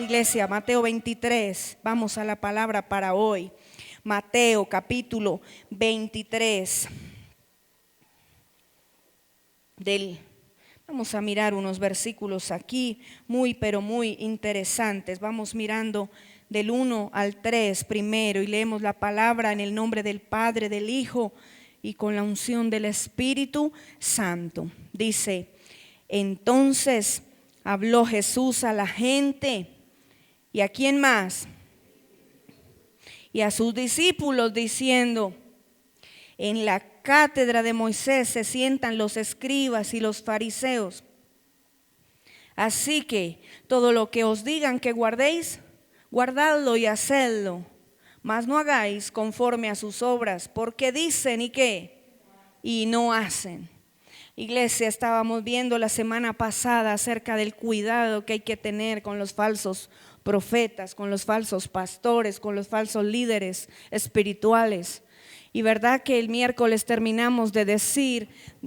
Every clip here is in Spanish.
iglesia, Mateo 23. Vamos a la palabra para hoy. Mateo capítulo 23. Vamos a mirar unos versículos aquí pero muy interesantes. Vamos mirando del 1 al 3 primero y leemos la palabra en el nombre del Padre, del Hijo y con la unción del Espíritu Santo. Dice: entonces habló Jesús a la gente. ¿Y a quién más? Y a sus discípulos, diciendo: en la cátedra de Moisés se sientan los escribas y los fariseos. Así que todo lo que os digan que guardéis, guardadlo y hacedlo, mas no hagáis conforme a sus obras, porque dicen y qué, y no hacen. Iglesia, estábamos viendo la semana pasada acerca del cuidado que hay que tener con los falsos profetas, con los falsos pastores, con los falsos líderes espirituales. Y verdad que el miércoles terminamos de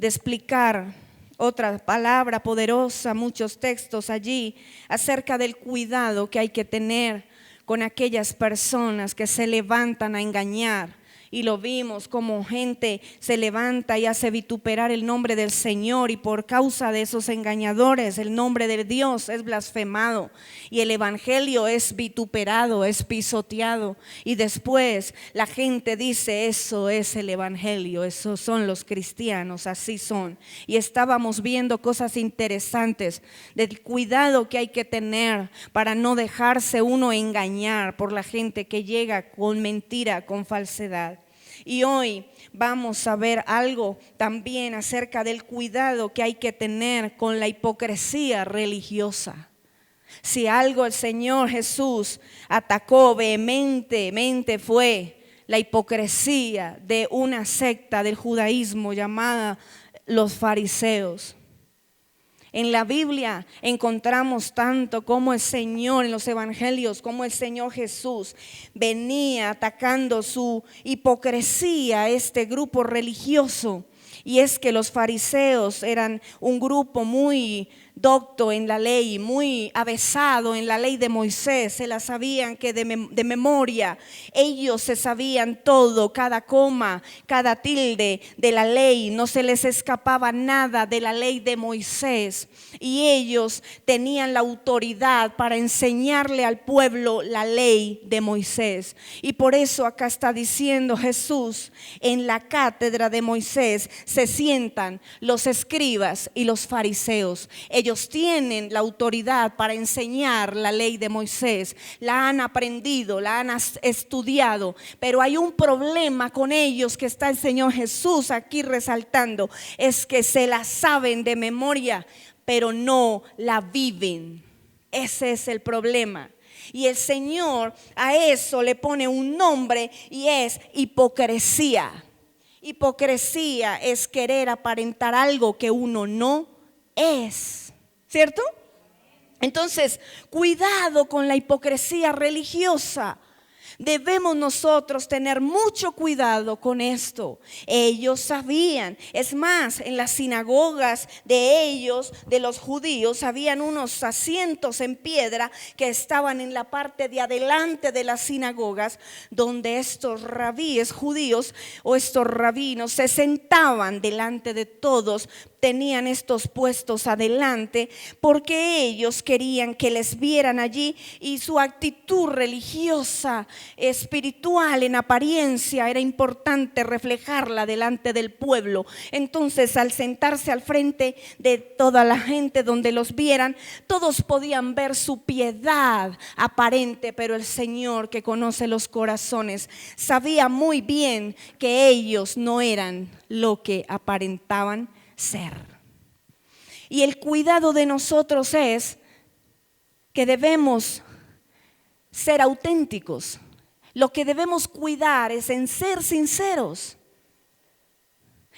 explicar otra palabra poderosa, muchos textos allí acerca del cuidado que hay que tener con aquellas personas que se levantan a engañar. Y lo vimos como gente se levanta y hace vituperar el nombre del Señor, y por causa de esos engañadores el nombre de Dios es blasfemado y el evangelio es vituperado, es pisoteado, y después la gente dice: eso es el evangelio, esos son los cristianos, así son. Y estábamos viendo cosas interesantes del cuidado que hay que tener para no dejarse uno engañar por la gente que llega con mentira, con falsedad. Y hoy vamos a ver algo también acerca del cuidado que hay que tener con la hipocresía religiosa. Si algo el Señor Jesús atacó vehementemente fue la hipocresía de una secta del judaísmo llamada los fariseos. En la Biblia encontramos tanto como el Señor, en los evangelios, como el Señor Jesús venía atacando su hipocresía a este grupo religioso. Y es que los fariseos eran un grupo muy docto en la ley, muy avesado en la ley de Moisés, se la sabían que de memoria. Ellos se sabían todo, cada coma, cada tilde de la ley, no se les escapaba nada de la ley de Moisés. Y ellos tenían la autoridad para enseñarle al pueblo la ley de Moisés. Y por eso acá está diciendo Jesús: en la cátedra de Moisés se sientan los escribas y los fariseos. Ellos tienen la autoridad para enseñar la ley de Moisés, la han aprendido, la han estudiado, pero hay un problema con ellos que está el Señor Jesús aquí resaltando: es que se la saben de memoria, pero no la viven. Ese es el problema. Y el Señor a eso le pone un nombre, y es hipocresía. Hipocresía es querer aparentar algo que uno no es, ¿cierto? Entonces, cuidado con la hipocresía religiosa. Debemos nosotros tener mucho cuidado con esto. Ellos sabían, es más, en las sinagogas de ellos, de los judíos, habían unos asientos en piedra que estaban en la parte de adelante de las sinagogas, donde estos rabíes judíos o estos rabinos se sentaban delante de todos. Tenían estos puestos adelante porque ellos querían que les vieran allí, y su actitud religiosa, espiritual, en apariencia era importante reflejarla delante del pueblo. Entonces, al sentarse al frente de toda la gente donde los vieran, todos podían ver su piedad aparente, pero el Señor, que conoce los corazones, sabía muy bien que ellos no eran lo que aparentaban ser. Y el cuidado de nosotros es que debemos ser auténticos. Lo que debemos cuidar es en ser sinceros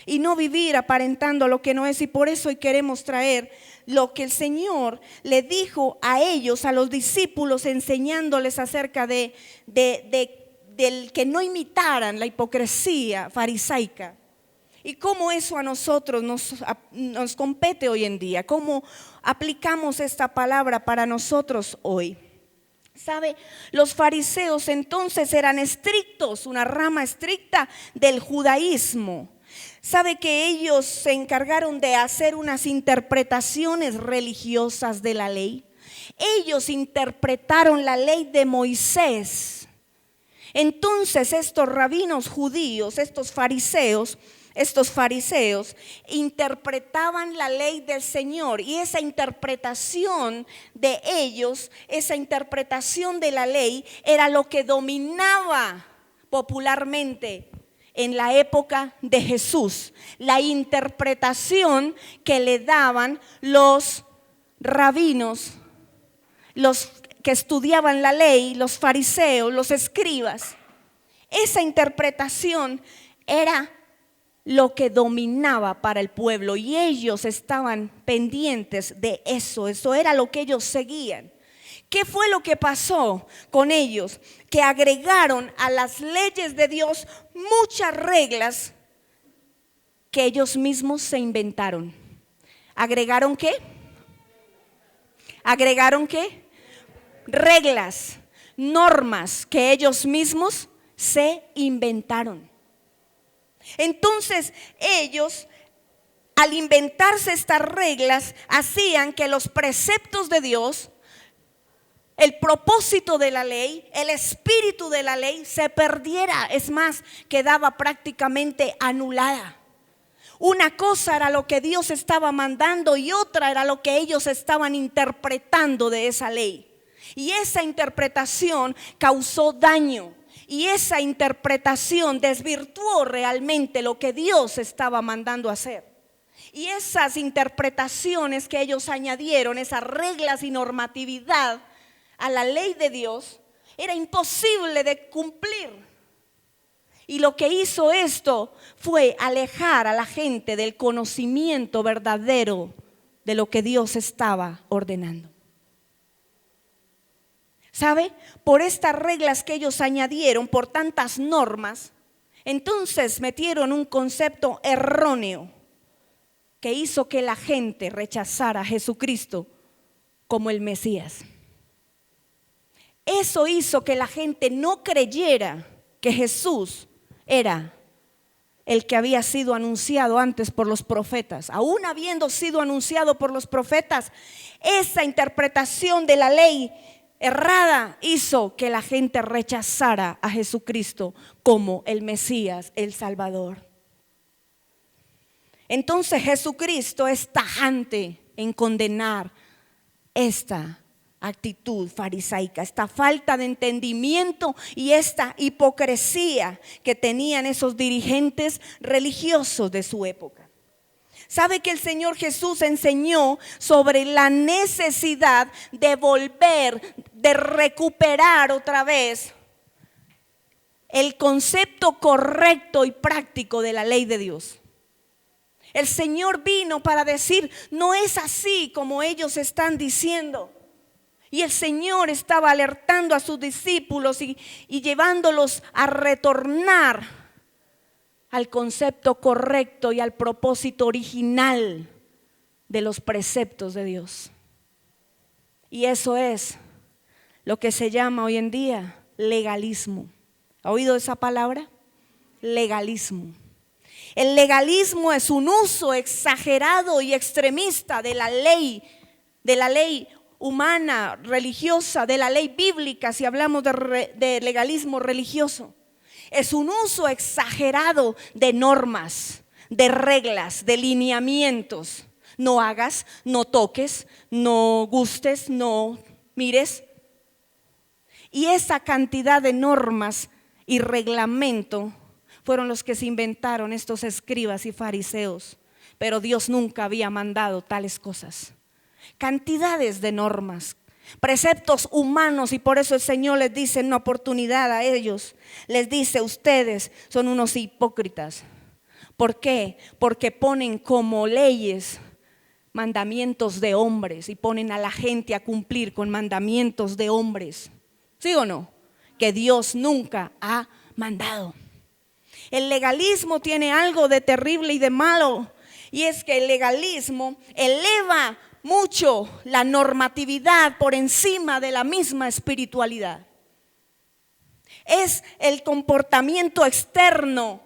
y no vivir aparentando lo que no es. Y por eso hoy queremos traer lo que el Señor le dijo a ellos, a los discípulos, enseñándoles acerca del que no imitaran la hipocresía farisaica. Y cómo eso a nosotros nos compete hoy en día, cómo aplicamos esta palabra para nosotros hoy. ¿Sabe? Los fariseos entonces eran estrictos, una rama estricta del judaísmo. ¿Sabe que ellos se encargaron de hacer unas interpretaciones religiosas de la ley? Ellos interpretaron la ley de Moisés. Entonces estos rabinos judíos, estos fariseos interpretaban la ley del Señor, y esa interpretación de ellos, esa interpretación de la ley era lo que dominaba popularmente en la época de Jesús. La interpretación que le daban los rabinos, los que estudiaban la ley, los fariseos, los escribas. Esa interpretación era lo que dominaba para el pueblo, y ellos estaban pendientes de eso. Eso era lo que ellos seguían. ¿Qué fue lo que pasó con ellos? Que agregaron a las leyes de Dios muchas reglas que ellos mismos se inventaron. ¿Agregaron qué? ¿Agregaron qué? Reglas, normas que ellos mismos se inventaron. Entonces ellos, al inventarse estas reglas, hacían que los preceptos de Dios, el propósito de la ley, el espíritu de la ley se perdiera. Es más, quedaba prácticamente anulada. Una cosa era lo que Dios estaba mandando y otra era lo que ellos estaban interpretando de esa ley. Y esa interpretación causó daño. Y esa interpretación desvirtuó realmente lo que Dios estaba mandando hacer. Y esas interpretaciones que ellos añadieron, esas reglas y normatividad a la ley de Dios, era imposible de cumplir. Y lo que hizo esto fue alejar a la gente del conocimiento verdadero de lo que Dios estaba ordenando. ¿Sabe? Por estas reglas que ellos añadieron, por tantas normas, entonces metieron un concepto erróneo que hizo que la gente rechazara a Jesucristo como el Mesías. Eso hizo que la gente no creyera que Jesús era el que había sido anunciado antes por los profetas. Aún habiendo sido anunciado por los profetas, esa interpretación de la ley errada hizo que la gente rechazara a Jesucristo como el Mesías, el Salvador. Entonces Jesucristo es tajante en condenar esta actitud farisaica, esta falta de entendimiento y esta hipocresía que tenían esos dirigentes religiosos de su época. ¿Sabe que el Señor Jesús enseñó sobre la necesidad de volver, de recuperar otra vez el concepto correcto y práctico de la ley de Dios? El Señor vino para decir, no es así como ellos están diciendo. Y el Señor estaba alertando a sus discípulos y llevándolos a retornar al concepto correcto y al propósito original de los preceptos de Dios. Y eso es lo que se llama hoy en día legalismo. ¿Ha oído esa palabra? Legalismo. El legalismo es un uso exagerado y extremista de la ley humana, religiosa, de la ley bíblica, si hablamos de legalismo religioso. Es un uso exagerado de normas, de reglas, de lineamientos. No hagas, no toques, no gustes, no mires. Y esa cantidad de normas y reglamento fueron los que se inventaron estos escribas y fariseos. Pero Dios nunca había mandado tales cosas. Cantidades de normas, preceptos humanos, y por eso el Señor les dice en una oportunidad a ellos, les dice, ustedes son unos hipócritas. ¿Por qué? Porque ponen como leyes mandamientos de hombres y ponen a la gente a cumplir con mandamientos de hombres. ¿Sí o no? Que Dios nunca ha mandado. El legalismo tiene algo de terrible y de malo, y es que el legalismo eleva mucho la normatividad por encima de la misma espiritualidad. Es el comportamiento externo,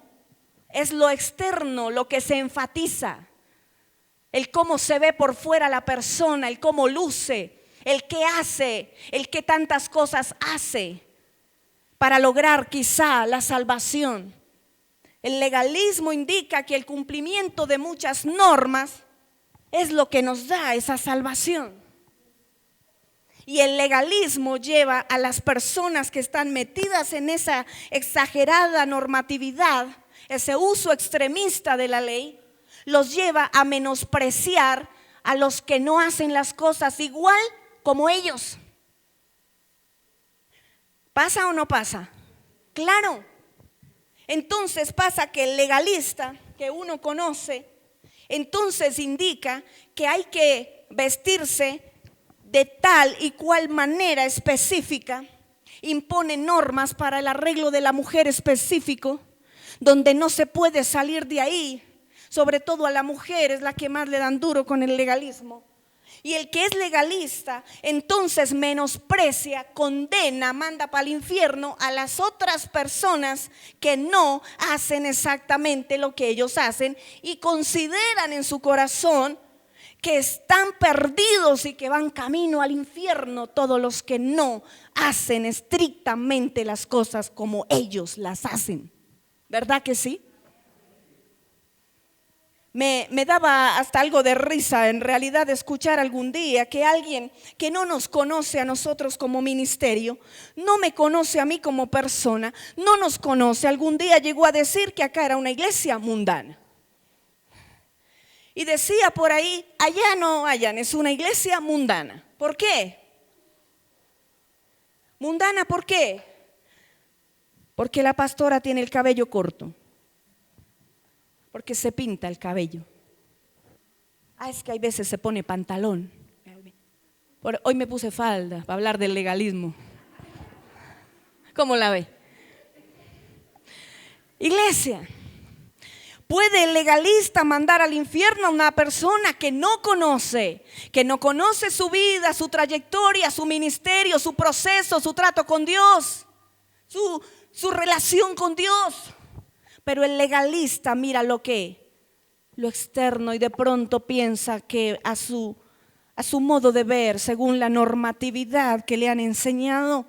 es lo externo lo que se enfatiza. El cómo se ve por fuera la persona, el cómo luce, el qué hace, el qué tantas cosas hace para lograr quizá la salvación. El legalismo indica que el cumplimiento de muchas normas es lo que nos da esa salvación. Y el legalismo lleva a las personas que están metidas en esa exagerada normatividad, ese uso extremista de la ley, los lleva a menospreciar a los que no hacen las cosas igual como ellos. ¿Pasa o no pasa? Claro. Entonces pasa que el legalista que uno conoce, entonces indica que hay que vestirse de tal y cual manera específica, impone normas para el arreglo de la mujer específico, donde no se puede salir de ahí. Sobre todo a la mujer es la que más le dan duro con el legalismo. Y el que es legalista entonces menosprecia, condena, manda para el infierno a las otras personas que no hacen exactamente lo que ellos hacen y consideran en su corazón que están perdidos y que van camino al infierno todos los que no hacen estrictamente las cosas como ellos las hacen. ¿Verdad que sí? Me daba hasta algo de risa en realidad escuchar algún día que alguien que no nos conoce a nosotros como ministerio, no me conoce a mí como persona, no nos conoce, algún día llegó a decir que acá era una iglesia mundana. Y decía por ahí, allá no hayan, es una iglesia mundana. ¿Por qué? ¿Mundana por qué? Porque la pastora tiene el cabello corto. Porque se pinta el cabello. Es que hay veces se pone pantalón. Hoy me puse falda para hablar del legalismo. ¿Cómo la ve? Iglesia, ¿puede el legalista mandar al infierno a una persona que no conoce su vida, su trayectoria, su ministerio, su proceso, su trato con Dios, su relación con Dios? Pero el legalista mira lo externo y de pronto piensa que a su modo de ver, según la normatividad que le han enseñado,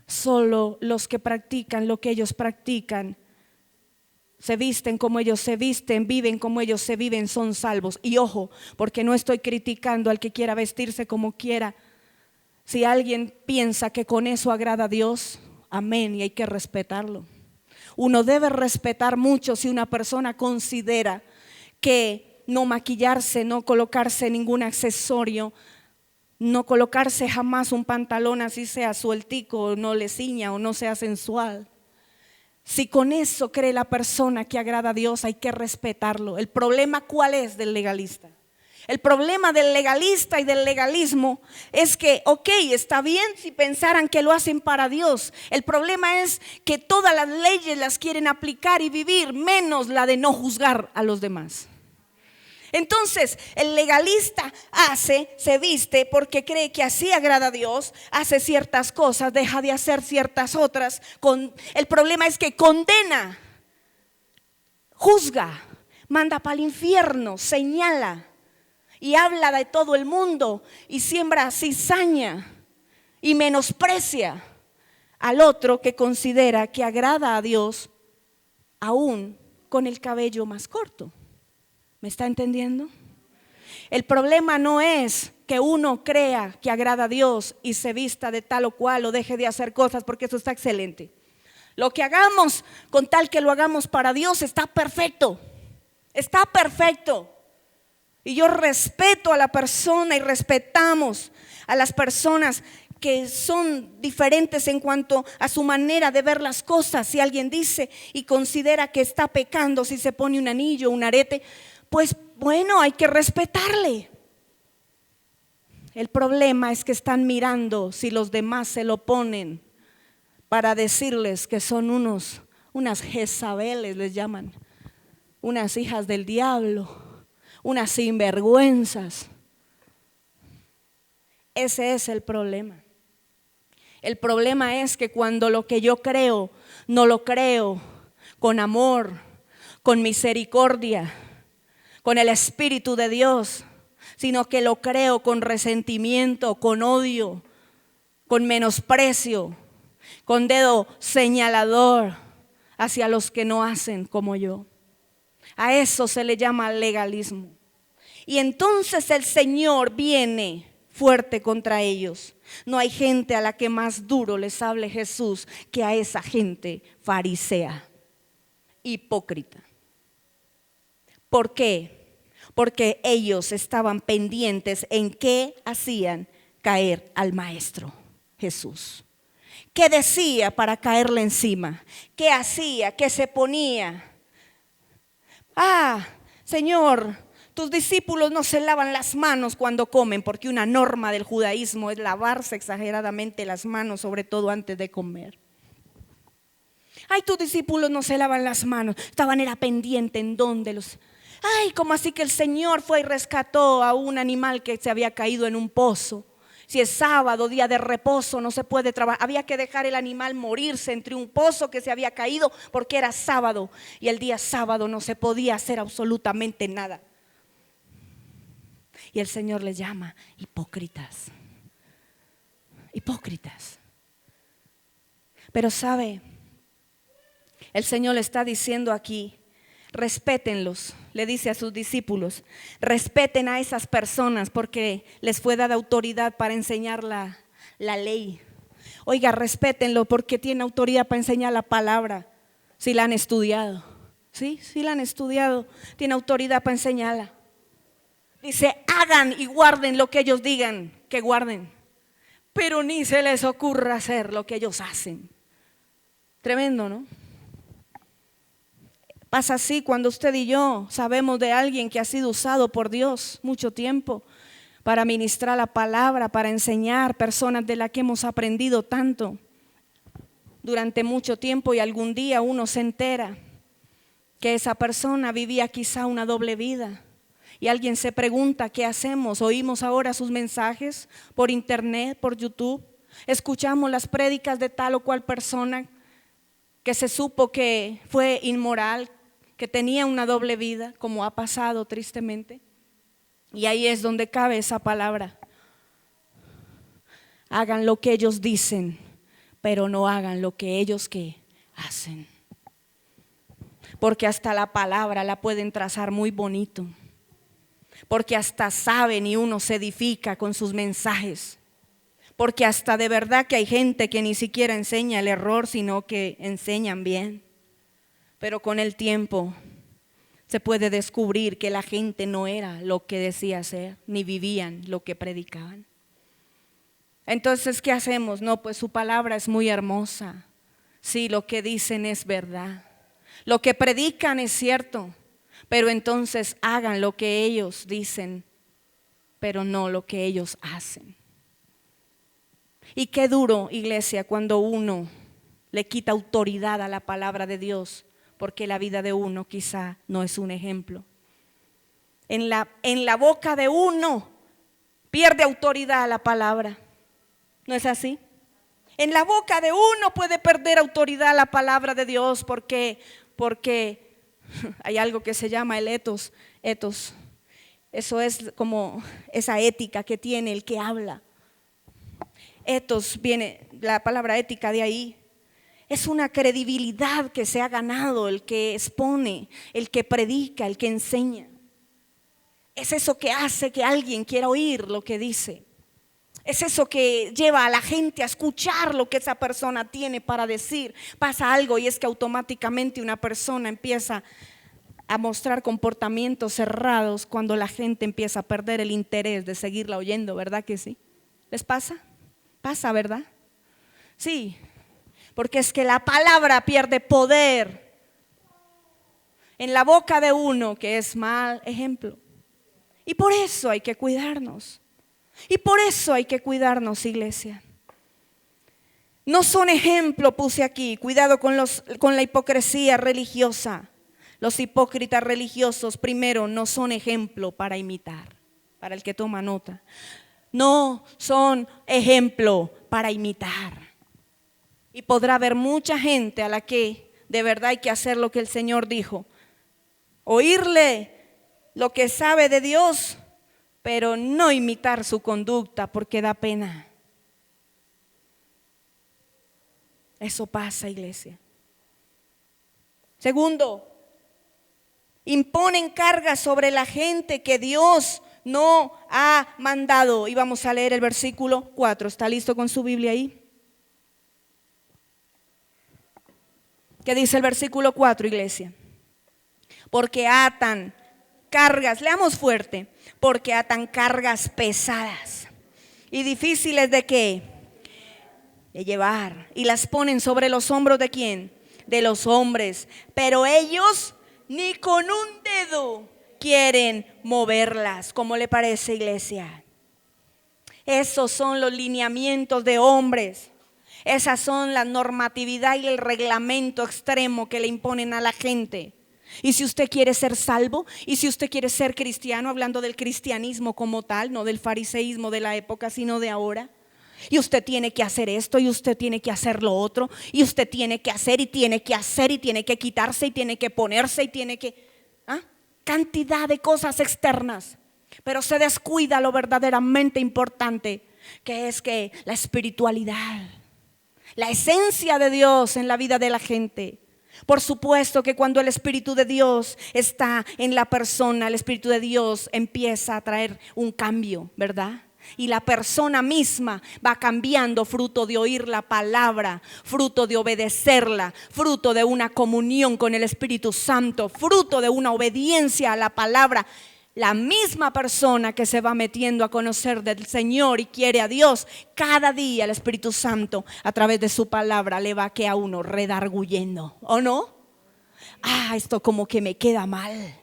solo los que practican lo que ellos practican, se visten como ellos se visten, viven como ellos se viven, son salvos. Y ojo, porque no estoy criticando al que quiera vestirse como quiera. Si alguien piensa que con eso agrada a Dios, amén, y hay que respetarlo. Uno debe respetar mucho si una persona considera que no maquillarse, no colocarse ningún accesorio, no colocarse jamás un pantalón así sea sueltico, no le ciña o no sea sensual. Si con eso cree la persona que agrada a Dios, hay que respetarlo. El problema, ¿cuál es del legalista? El problema del legalista y del legalismo es que, está bien si pensaran que lo hacen para Dios. El problema es que todas las leyes las quieren aplicar y vivir, menos la de no juzgar a los demás. Entonces, el legalista se viste porque cree que así agrada a Dios, hace ciertas cosas, deja de hacer ciertas otras. El problema es que condena, juzga, manda para el infierno, señala. Y habla de todo el mundo y siembra cizaña y menosprecia al otro que considera que agrada a Dios aún con el cabello más corto. ¿Me está entendiendo? El problema no es que uno crea que agrada a Dios y se vista de tal o cual o deje de hacer cosas, porque eso está excelente. Lo que hagamos, con tal que lo hagamos para Dios, está perfecto. Está perfecto. Y yo respeto a la persona y respetamos a las personas que son diferentes en cuanto a su manera de ver las cosas. Si alguien dice y considera que está pecando si se pone un anillo, un arete, pues bueno, hay que respetarle. El problema es que están mirando si los demás se lo ponen para decirles que son unas Jezabeles, les llaman, unas hijas del diablo, unas sinvergüenzas. Ese es el problema. El problema es que cuando lo que yo creo, no lo creo con amor, con misericordia, con el Espíritu de Dios, sino que lo creo con resentimiento, con odio, con menosprecio, con dedo señalador hacia los que no hacen como yo. A eso se le llama legalismo. Y entonces el Señor viene fuerte contra ellos. No hay gente a la que más duro les hable Jesús que a esa gente farisea, hipócrita. ¿Por qué? Porque ellos estaban pendientes en qué hacían caer al Maestro Jesús. ¿Qué decía para caerle encima? ¿Qué hacía? ¿Qué se ponía? Señor, tus discípulos no se lavan las manos cuando comen, porque una norma del judaísmo es lavarse exageradamente las manos, sobre todo antes de comer. Tus discípulos no se lavan las manos. Era pendiente en dónde los... ¿Cómo así que el Señor fue y rescató a un animal que se había caído en un pozo? Si es sábado, día de reposo, no se puede trabajar. Había que dejar el animal morirse entre un pozo que se había caído porque era sábado. Y el día sábado no se podía hacer absolutamente nada. Y el Señor les llama hipócritas. Hipócritas. Pero sabe, el Señor le está diciendo aquí, respétenlos. Le dice a sus discípulos, respeten a esas personas porque les fue dada autoridad para enseñar la ley. Oiga, respétenlo porque tiene autoridad para enseñar la palabra. Si la han estudiado, sí la han estudiado, tiene autoridad para enseñarla. Dice, hagan y guarden lo que ellos digan que guarden, pero ni se les ocurra hacer lo que ellos hacen. Tremendo, ¿no? Pasa así cuando usted y yo sabemos de alguien que ha sido usado por Dios mucho tiempo para ministrar la palabra, para enseñar, personas de las que hemos aprendido tanto durante mucho tiempo, y algún día uno se entera que esa persona vivía quizá una doble vida. Y alguien se pregunta, ¿qué hacemos? Oímos ahora sus mensajes por internet, por YouTube. Escuchamos las prédicas de tal o cual persona que se supo que fue inmoral, que tenía una doble vida, como ha pasado tristemente. Y ahí es donde cabe esa palabra. Hagan lo que ellos dicen, pero no hagan lo que ellos ¿qué? Hacen. Porque hasta la palabra la pueden trazar muy bonito. Porque hasta saben y uno se edifica con sus mensajes. Porque hasta de verdad que hay gente que ni siquiera enseña el error, sino que enseñan bien. Pero con el tiempo se puede descubrir que la gente no era lo que decía ser, ni vivían lo que predicaban. Entonces, ¿qué hacemos? No, pues su palabra es muy hermosa. Sí, lo que dicen es verdad. Lo que predican es cierto. Pero entonces hagan lo que ellos dicen, pero no lo que ellos hacen. Y qué duro, iglesia, cuando uno le quita autoridad a la palabra de Dios, porque la vida de uno quizá no es un ejemplo. En la boca de uno pierde autoridad la palabra. ¿No es así? En la boca de uno puede perder autoridad la palabra de Dios porque hay algo que se llama el etos. Eso es como esa ética que tiene el que habla. Etos viene, la palabra ética de ahí. Es una credibilidad que se ha ganado el que expone, el que predica, el que enseña. Es eso que hace que alguien quiera oír lo que dice. Es eso que lleva a la gente a escuchar lo que esa persona tiene para decir. Pasa algo y es que automáticamente una persona empieza a mostrar comportamientos cerrados cuando la gente empieza a perder el interés de seguirla oyendo, ¿verdad que sí? ¿Les pasa? Pasa, ¿verdad? Sí, porque es que la palabra pierde poder en la boca de uno que es mal ejemplo. Y por eso hay que cuidarnos. Y por eso hay que cuidarnos, iglesia. No son ejemplo, puse aquí, cuidado con la hipocresía religiosa. Los hipócritas religiosos, primero, no son ejemplo para imitar, para el que toma nota. No son ejemplo para imitar. Y podrá haber mucha gente a la que de verdad hay que hacer lo que el Señor dijo. Oírle lo que sabe de Dios, pero no imitar su conducta porque da pena. Eso pasa, iglesia. Segundo, imponen cargas sobre la gente que Dios no ha mandado. Y vamos a leer el versículo 4. ¿Está listo con su Biblia ahí? ¿Qué dice el versículo 4, iglesia? Porque atan cargas, leamos fuerte, porque atan cargas pesadas y difíciles de ¿qué? De llevar, y las ponen sobre los hombros ¿de quién? De los hombres, pero ellos ni con un dedo quieren moverlas. ¿Cómo le parece, iglesia? Esos son los lineamientos de hombres. Esas son la normatividad y el reglamento extremo que le imponen a la gente. Y si usted quiere ser salvo, y si usted quiere ser cristiano, hablando del cristianismo como tal, no del fariseísmo de la época, sino de ahora, y usted tiene que hacer esto, y usted tiene que hacer lo otro, y usted tiene que hacer, y tiene que hacer, y tiene que quitarse, y tiene que ponerse, y tiene que... cantidad de cosas externas. Pero se descuida lo verdaderamente importante, que es que la espiritualidad, la esencia de Dios en la vida de la gente. Por supuesto que cuando el Espíritu de Dios está en la persona, el Espíritu de Dios empieza a traer un cambio, ¿verdad? Y la persona misma va cambiando fruto de oír la palabra, fruto de obedecerla, fruto de una comunión con el Espíritu Santo, fruto de una obediencia a la palabra. La misma persona que se va metiendo a conocer del Señor y quiere a Dios, cada día el Espíritu Santo a través de su palabra le va que a uno redarguyendo, ¿o no? Esto como que me queda mal.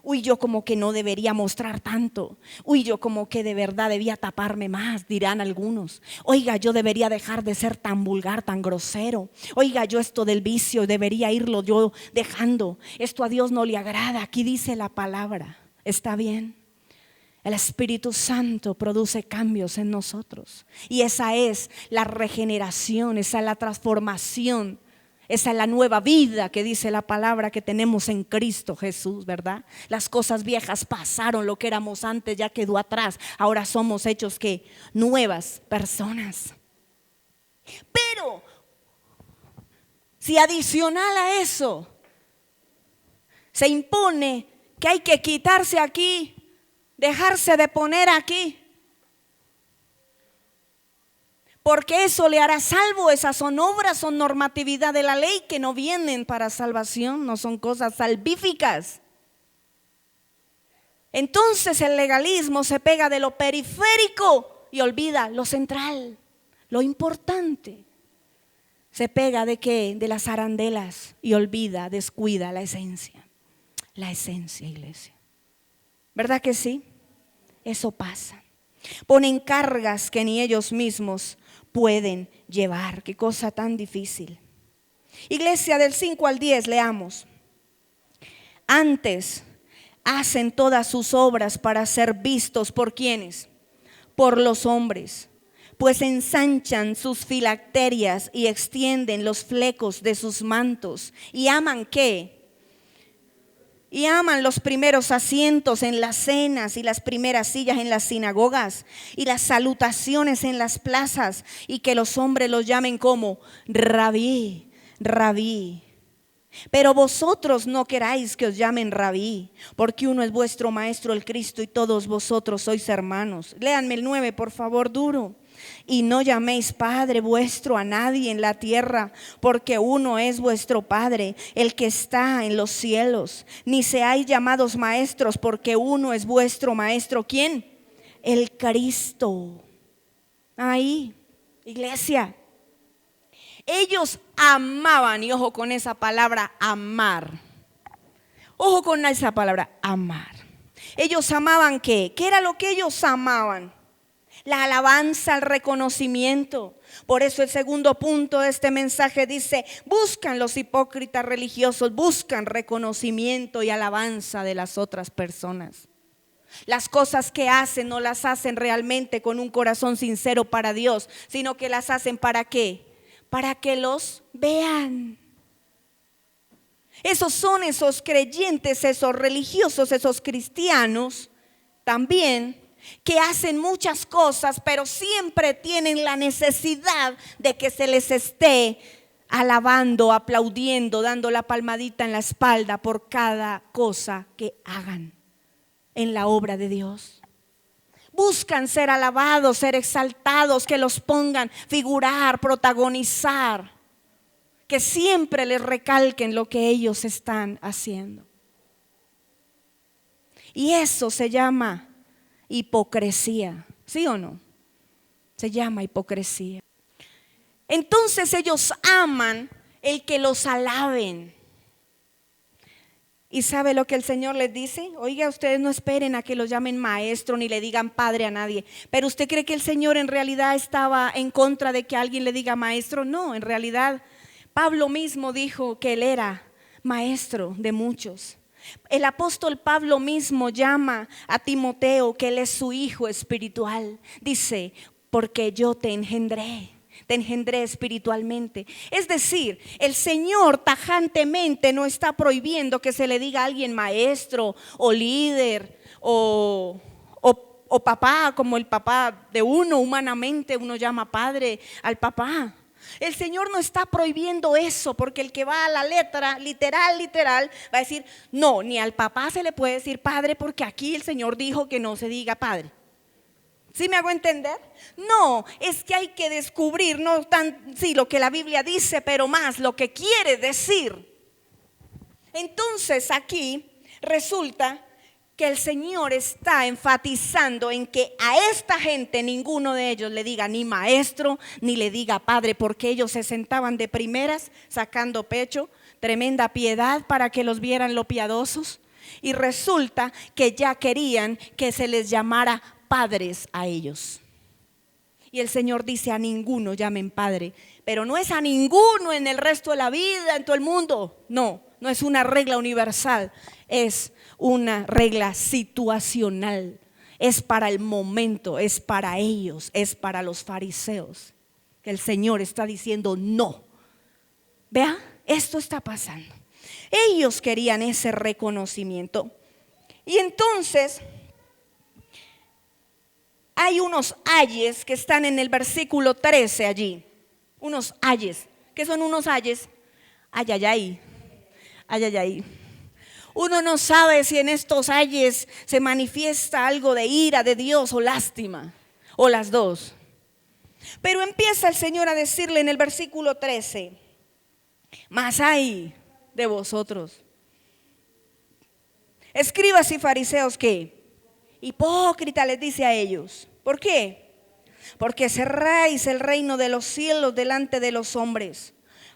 Uy, yo como que no debería mostrar tanto. Uy, yo como que de verdad debía taparme más, dirán algunos. Oiga, yo debería dejar de ser tan vulgar, tan grosero. Oiga, yo esto del vicio debería irlo yo dejando. Esto a Dios no le agrada. Aquí dice la palabra. ¿Está bien? El Espíritu Santo produce cambios en nosotros. Y esa es la regeneración, esa es la transformación. Esa es la nueva vida que dice la palabra que tenemos en Cristo Jesús, ¿verdad? Las cosas viejas pasaron, lo que éramos antes ya quedó atrás. Ahora somos hechos que nuevas personas. Pero si adicional a eso se impone que hay que quitarse aquí, dejarse de poner aquí, porque eso le hará salvo. Esas son obras, son normatividad de la ley que no vienen para salvación, no son cosas salvíficas. Entonces el legalismo se pega de lo periférico y olvida lo central, lo importante. Se pega de ¿qué? De las arandelas y olvida, descuida la esencia. La esencia, iglesia. ¿Verdad que sí? Eso pasa. Ponen cargas que ni ellos mismos pueden llevar. Qué cosa tan difícil. Iglesia, del 5 al 10 leamos. Antes hacen todas sus obras para ser vistos por ¿quiénes? Por los hombres. Pues ensanchan sus filacterias y extienden los flecos de sus mantos. ¿Y aman qué? Y aman los primeros asientos en las cenas y las primeras sillas en las sinagogas y las salutaciones en las plazas, y que los hombres los llamen como Rabí, Rabí. Pero vosotros no queráis que os llamen Rabí, porque uno es vuestro maestro, el Cristo, y todos vosotros sois hermanos. Léanme el 9, por favor, duro. Y no llaméis Padre vuestro a nadie en la tierra, porque uno es vuestro Padre, el que está en los cielos. Ni seáis llamados maestros, porque uno es vuestro maestro. ¿Quién? El Cristo. Ahí, iglesia. Ellos amaban, y ojo con esa palabra, amar. Ojo con esa palabra, amar. Ellos amaban ¿qué? ¿Qué era lo que ellos amaban? La alabanza, el reconocimiento. Por eso el segundo punto de este mensaje dice: buscan los hipócritas religiosos, buscan reconocimiento y alabanza de las otras personas. Las cosas que hacen no las hacen realmente con un corazón sincero para Dios, sino que las hacen ¿para qué? Para que los vean. Esos son esos creyentes, esos religiosos, esos cristianos también, que hacen muchas cosas, pero siempre tienen la necesidad de que se les esté alabando, aplaudiendo, dando la palmadita en la espalda por cada cosa que hagan en la obra de Dios. Buscan ser alabados, ser exaltados, que los pongan figurar, protagonizar, que siempre les recalquen lo que ellos están haciendo. Y eso se llama hipocresía, ¿sí o no? Se llama hipocresía. Entonces ellos aman el que los alaben. ¿Y sabe lo que el Señor les dice? Oiga, ustedes no esperen a que los llamen maestro ni le digan padre a nadie. Pero ¿usted cree que el Señor en realidad estaba en contra de que alguien le diga maestro? No, en realidad Pablo mismo dijo que él era maestro de muchos. El apóstol Pablo mismo llama a Timoteo que él es su hijo espiritual. Dice: porque yo te engendré espiritualmente. Es decir, el Señor tajantemente no está prohibiendo que se le diga a alguien maestro o líder o papá, como el papá de uno. Humanamente uno llama padre al papá. El Señor no está prohibiendo eso, porque el que va a la letra, literal, va a decir: no, ni al papá se le puede decir padre, porque aquí el Señor dijo que no se diga padre. ¿Sí me hago entender? No, es que hay que descubrir, no tan, sí, lo que la Biblia dice, pero más lo que quiere decir. Entonces aquí resulta que el Señor está enfatizando en que a esta gente ninguno de ellos le diga ni maestro ni le diga padre, porque ellos se sentaban de primeras sacando pecho, tremenda piedad para que los vieran lo piadosos, y resulta que ya querían que se les llamara padres a ellos. Y el Señor dice: a ninguno llamen padre, pero no es a ninguno en el resto de la vida, en todo el mundo. No es una regla universal, es una regla situacional. Es para el momento, es para ellos, es para los fariseos, que el Señor está diciendo no. Vea, esto está pasando. Ellos querían ese reconocimiento. Y entonces hay unos ayes que están en el versículo 13 allí. Unos ayes. ¿Qué son unos ayes? Ay. Uno no sabe si en estos ayes se manifiesta algo de ira de Dios o lástima, o las dos. Pero empieza el Señor a decirle en el versículo 13: mas ay de vosotros, escribas y fariseos, que hipócrita, les dice a ellos. ¿Por qué? Porque cerráis el reino de los cielos delante de los hombres,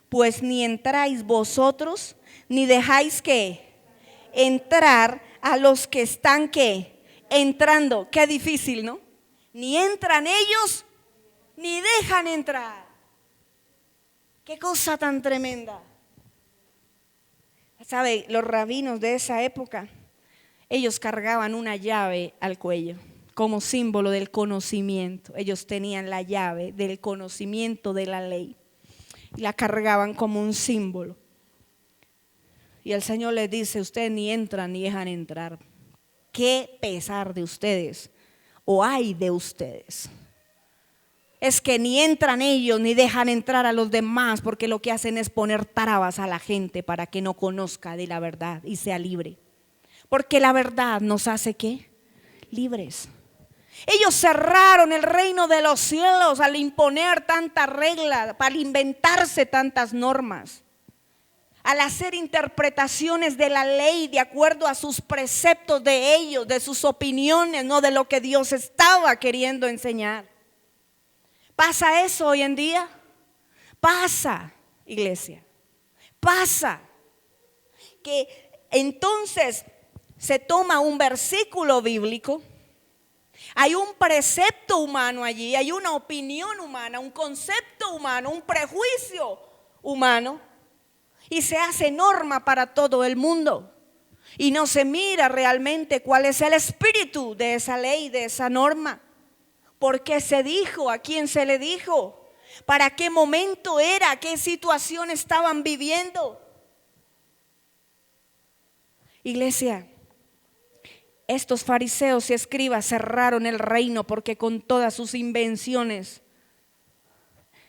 pues ni entráis vosotros, ni dejáis que entrar a los que están que entrando. Qué difícil, ¿no? Ni entran ellos, ni dejan entrar. Qué cosa tan tremenda. ¿Sabe? Los rabinos de esa época, ellos cargaban una llave al cuello como símbolo del conocimiento. Ellos tenían la llave del conocimiento de la ley y la cargaban como un símbolo. Y el Señor les dice: ustedes ni entran ni dejan entrar. Qué pesar de ustedes, o ay de ustedes. Es que ni entran ellos ni dejan entrar a los demás, porque lo que hacen es poner trabas a la gente para que no conozca de la verdad y sea libre. Porque la verdad nos hace ¿qué? Libres. Ellos cerraron el reino de los cielos al imponer tantas reglas, para inventarse tantas normas, al hacer interpretaciones de la ley de acuerdo a sus preceptos de ellos, de sus opiniones, no de lo que Dios estaba queriendo enseñar. ¿Pasa eso hoy en día? Pasa, iglesia. Pasa que entonces se toma un versículo bíblico, Hay un precepto humano allí, hay una opinión humana, un concepto humano, un prejuicio humano. Y se hace norma para todo el mundo. Y no se mira realmente cuál es el espíritu de esa ley, de esa norma. ¿Por qué se dijo? ¿A quién se le dijo? ¿Para qué momento era? ¿Qué situación estaban viviendo? Iglesia, estos fariseos y escribas cerraron el reino porque con todas sus invenciones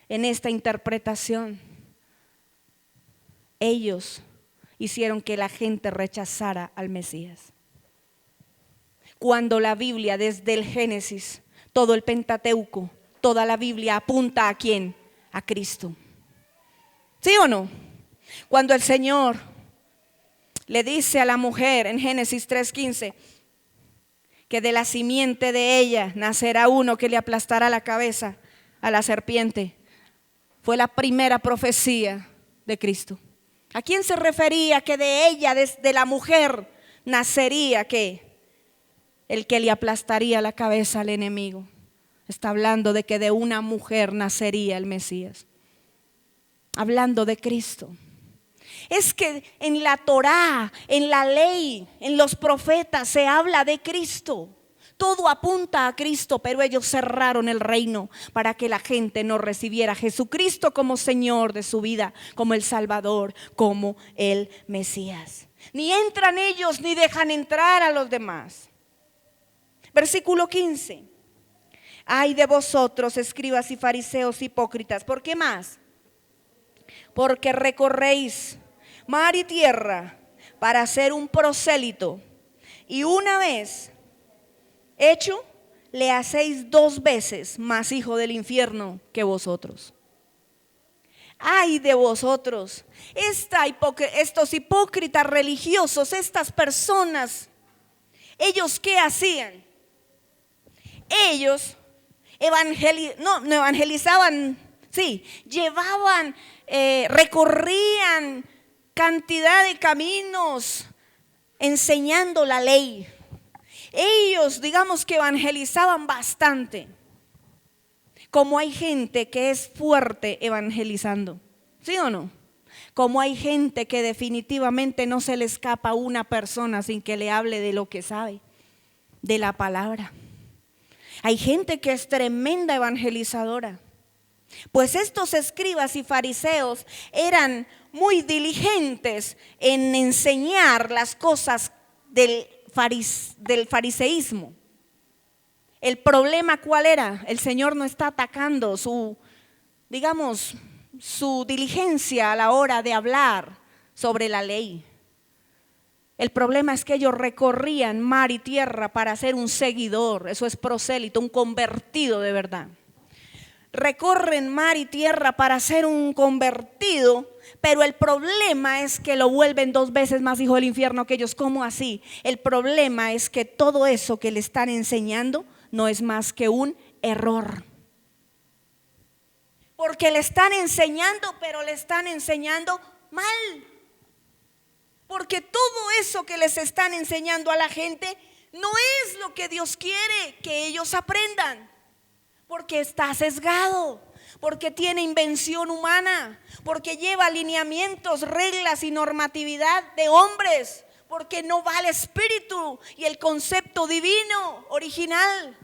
en esta interpretación, ellos hicieron que la gente rechazara al Mesías. Cuando la Biblia, desde el Génesis, todo el Pentateuco, toda la Biblia apunta ¿a quién? A Cristo. ¿Sí o no? Cuando el Señor le dice a la mujer en Génesis 3:15 que de la simiente de ella nacerá uno que le aplastará la cabeza a la serpiente, fue la primera profecía de Cristo. ¿A quién se refería que de ella, de la mujer, nacería qué? El que le aplastaría la cabeza al enemigo. Está hablando de que de una mujer nacería el Mesías. Hablando de Cristo. Es que en la Torá, en la ley, en los profetas se habla de Cristo. Todo apunta a Cristo, pero ellos cerraron el reino para que la gente no recibiera a Jesucristo como Señor de su vida, como el Salvador, como el Mesías. Ni entran ellos ni dejan entrar a los demás. Versículo 15. Ay de vosotros, escribas y fariseos hipócritas. ¿Por qué más? Porque recorréis mar y tierra para ser un prosélito, y una vez hecho, le hacéis 2 veces más hijo del infierno que vosotros. Ay de vosotros, estos hipócritas religiosos, estas personas, ¿ellos qué hacían? Ellos no evangelizaban, sí, llevaban, recorrían cantidad de caminos enseñando la ley. Ellos, digamos que evangelizaban bastante. Como hay gente que es fuerte evangelizando, ¿sí o no? Como hay gente que definitivamente no se le escapa a una persona sin que le hable de lo que sabe, de la palabra. Hay gente que es tremenda evangelizadora. Pues estos escribas y fariseos eran muy diligentes en enseñar las cosas del fariseísmo. El problema ¿cuál era? El Señor no está atacando su diligencia a la hora de hablar sobre la ley. El problema es que ellos recorrían mar y tierra para ser un seguidor. Eso es prosélito, un convertido de verdad. Recorren mar y tierra para ser un convertido, pero el problema es que lo vuelven 2 veces más hijo del infierno que ellos. ¿Cómo así? El problema es que todo eso que le están enseñando no es más que un error. Porque le están enseñando, pero le están enseñando mal. Porque todo eso que les están enseñando a la gente no es lo que Dios quiere que ellos aprendan. Porque está sesgado, porque tiene invención humana, porque lleva lineamientos, reglas y normatividad de hombres, porque no va al espíritu y el concepto divino, original.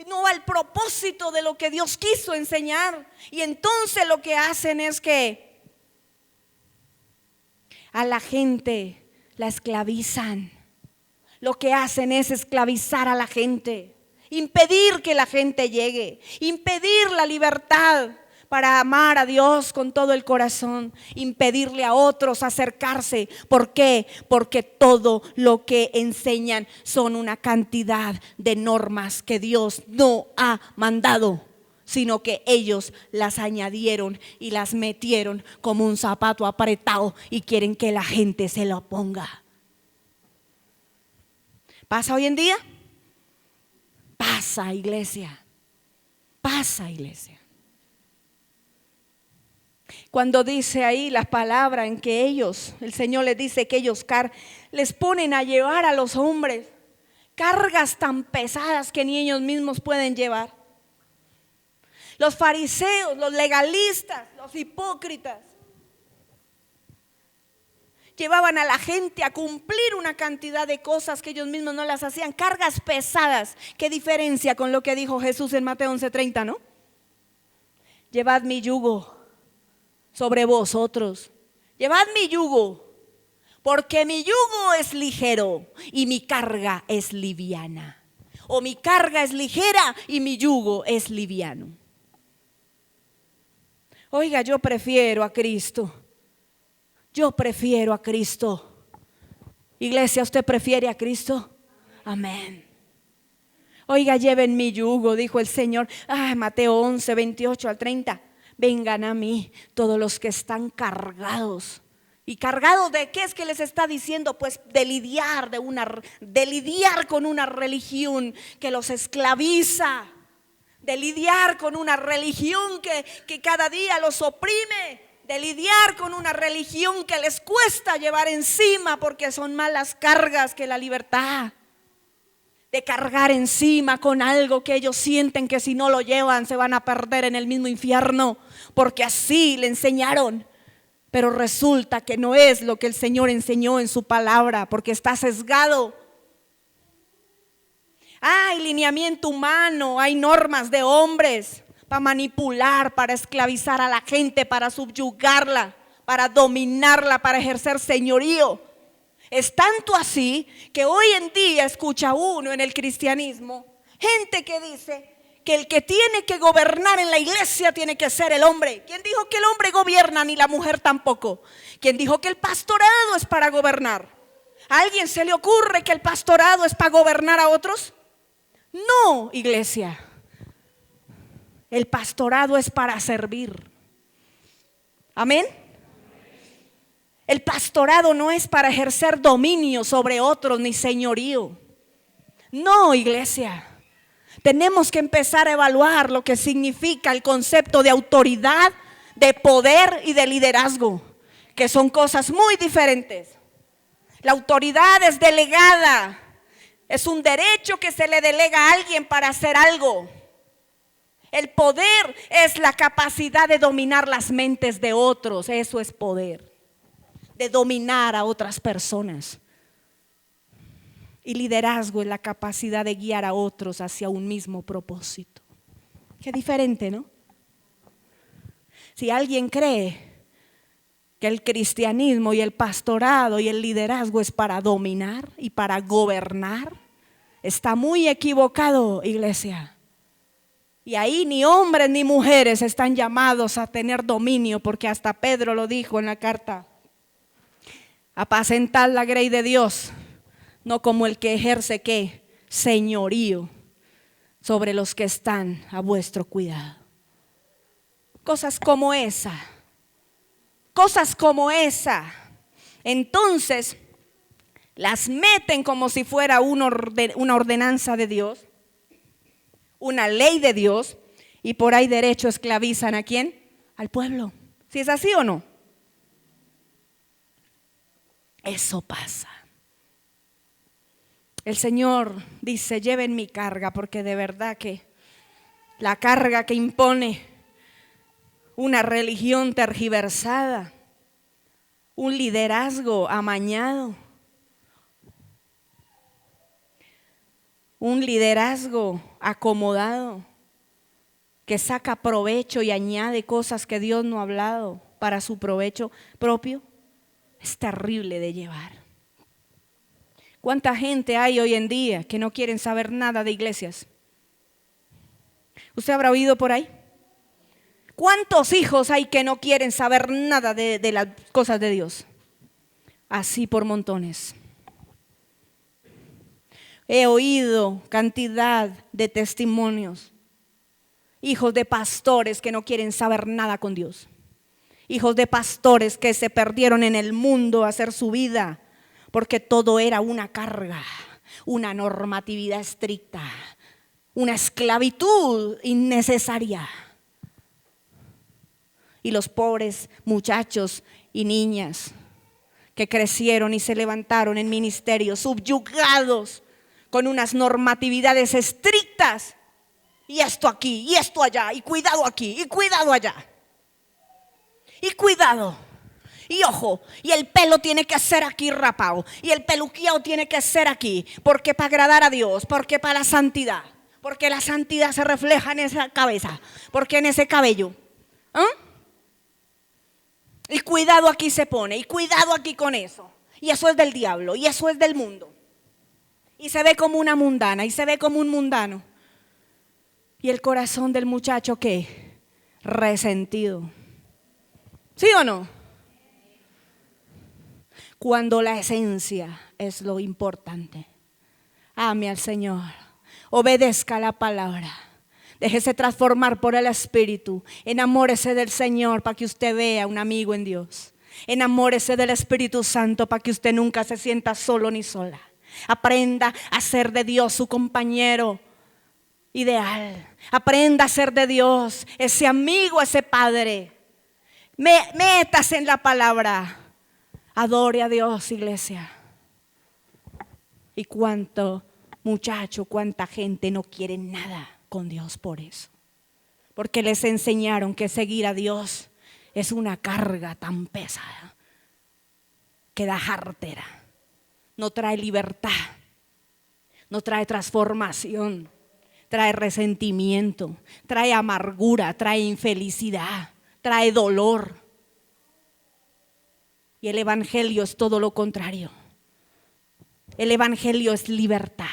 No va al propósito de lo que Dios quiso enseñar. Y entonces lo que hacen es que a la gente la esclavizan. Lo que hacen es esclavizar a la gente. Impedir que la gente llegue, impedir la libertad para amar a Dios con todo el corazón, impedirle a otros acercarse. ¿Por qué? Porque todo lo que enseñan son una cantidad de normas que Dios no ha mandado, sino que ellos las añadieron y las metieron como un zapato apretado y quieren que la gente se lo ponga. ¿Pasa hoy en día? Pasa, iglesia. Pasa, iglesia. Cuando dice ahí las palabras en que ellos, el Señor les dice que ellos les ponen a llevar a los hombres cargas tan pesadas que ni ellos mismos pueden llevar. Los fariseos, los legalistas, los hipócritas, llevaban a la gente a cumplir una cantidad de cosas que ellos mismos no las hacían, cargas pesadas. ¿Qué diferencia con lo que dijo Jesús en Mateo 11:30, no? Llevad mi yugo sobre vosotros, llevad mi yugo, porque mi yugo es ligero y mi carga es liviana. O mi carga es ligera y mi yugo es liviano. Oiga, yo prefiero a Cristo. Yo prefiero a Cristo. Iglesia, ¿usted prefiere a Cristo? Amén. Oiga, lleven mi yugo, dijo el Señor. Mateo 11, 28 al 30. Vengan a mí todos los que están cargados. ¿Y cargados de qué es que les está diciendo? Pues de lidiar con una religión que los esclaviza. De lidiar con una religión que cada día los oprime. De lidiar con una religión que les cuesta llevar encima porque son más las cargas que la libertad. De cargar encima con algo que ellos sienten que si no lo llevan se van a perder en el mismo infierno, porque así le enseñaron. Pero resulta que no es lo que el Señor enseñó en su palabra, porque está sesgado. Hay lineamiento humano, hay normas de hombres para manipular, para esclavizar a la gente, para subyugarla, para dominarla, para ejercer señorío. Es tanto así que hoy en día escucha uno en el cristianismo gente que dice que el que tiene que gobernar en la iglesia tiene que ser el hombre. ¿Quién dijo que el hombre gobierna ni la mujer tampoco? ¿Quién dijo que el pastorado es para gobernar? ¿A alguien se le ocurre que el pastorado es para gobernar a otros? No, iglesia. El pastorado es para servir. Amén. El pastorado no es para ejercer dominio sobre otros ni señorío. No, iglesia. Tenemos que empezar a evaluar lo que significa el concepto de autoridad, de poder y de liderazgo, que son cosas muy diferentes. La autoridad es delegada. Es un derecho que se le delega a alguien para hacer algo. El poder es la capacidad de dominar las mentes de otros. Eso es poder. De dominar a otras personas. Y liderazgo es la capacidad de guiar a otros hacia un mismo propósito. Qué diferente, ¿no? Si alguien cree que el cristianismo y el pastorado y el liderazgo es para dominar y para gobernar, está muy equivocado, iglesia. Y ahí ni hombres ni mujeres están llamados a tener dominio, porque hasta Pedro lo dijo en la carta: apacentad la grey de Dios, no como el que ejerce ¿qué? Señorío sobre los que están a vuestro cuidado. Cosas como esa. Entonces las meten como si fuera una ordenanza de Dios, una ley de Dios, y por ahí derecho esclavizan ¿a quién? Al pueblo. ¿Si es así o no? Eso pasa. El Señor dice: lleven mi carga, porque de verdad que la carga que impone una religión tergiversada, un liderazgo amañado, un liderazgo acomodado que saca provecho y añade cosas que Dios no ha hablado para su provecho propio, es terrible de llevar. ¿Cuánta gente hay hoy en día que no quieren saber nada de iglesias? ¿Usted habrá oído por ahí? ¿Cuántos hijos hay que no quieren saber nada de las cosas de Dios? Así por montones. He oído cantidad de testimonios. Hijos de pastores que no quieren saber nada con Dios. Hijos de pastores que se perdieron en el mundo a hacer su vida porque todo era una carga, una normatividad estricta, una esclavitud innecesaria. Y los pobres muchachos y niñas que crecieron y se levantaron en ministerios subyugados con unas normatividades estrictas. Y esto aquí, y esto allá, y cuidado aquí, y cuidado allá. Y cuidado. Y ojo, y el pelo tiene que ser aquí rapado, y el peluqueado tiene que ser aquí, porque para agradar a Dios, porque para la santidad, porque la santidad se refleja en esa cabeza, porque en ese cabello. Y cuidado aquí se pone, y cuidado aquí con eso. Y eso es del diablo, y eso es del mundo. Y se ve como una mundana, y se ve como un mundano. Y el corazón del muchacho, ¿qué? Resentido. ¿Sí o no? Cuando la esencia es lo importante. Ame al Señor, obedezca la palabra, déjese transformar por el Espíritu, enamórese del Señor para que usted vea un amigo en Dios. Enamórese del Espíritu Santo para que usted nunca se sienta solo ni sola. Aprenda a ser de Dios su compañero ideal. Aprenda a ser de Dios ese amigo, ese padre. Métase en la palabra. Adore a Dios, iglesia. Y cuánto muchacho, cuánta gente no quiere nada con Dios por eso. Porque les enseñaron que seguir a Dios es una carga tan pesada que da jartera. No trae libertad, no trae transformación, trae resentimiento, trae amargura, trae infelicidad, trae dolor. Y el evangelio es todo lo contrario. El evangelio es libertad.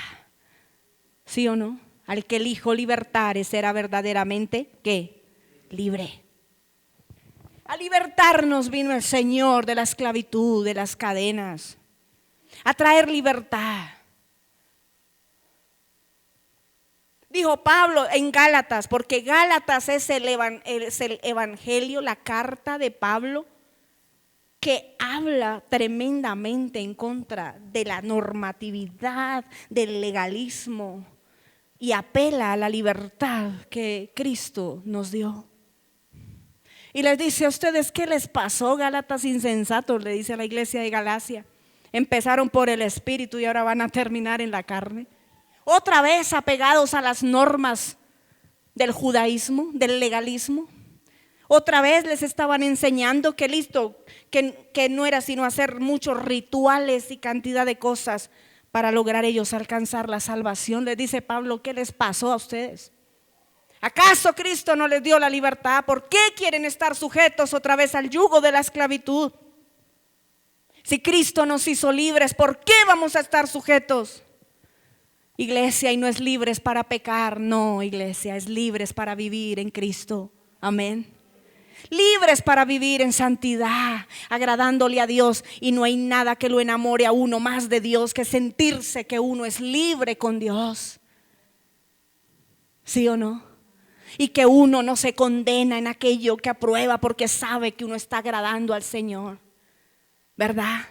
¿Sí o no? Al que el Hijo libertare será verdaderamente, ¿qué? Libre. A libertarnos vino el Señor de la esclavitud, de las cadenas. A traer libertad. Dijo Pablo en Gálatas, porque Gálatas es el evangelio, la carta de Pablo, que habla tremendamente en contra de la normatividad, del legalismo, y apela a la libertad que Cristo nos dio. Y les dice a ustedes, ¿qué les pasó, Gálatas insensatos? Le dice a la iglesia de Galacia. Empezaron por el Espíritu y ahora van a terminar en la carne. Otra vez apegados a las normas del judaísmo, del legalismo. Otra vez les estaban enseñando que que no era sino hacer muchos rituales y cantidad de cosas para lograr ellos alcanzar la salvación. Les dice Pablo, ¿qué les pasó a ustedes? ¿Acaso Cristo no les dio la libertad? ¿Por qué quieren estar sujetos otra vez al yugo de la esclavitud? Si Cristo nos hizo libres, ¿por qué vamos a estar sujetos? Iglesia, y no es libres para pecar, no, iglesia, es libres para vivir en Cristo. Amén. Libres para vivir en santidad, agradándole a Dios. Y no hay nada que lo enamore a uno más de Dios que sentirse que uno es libre con Dios. ¿Sí o no? Y que uno no se condena en aquello que aprueba porque sabe que uno está agradando al Señor, ¿verdad?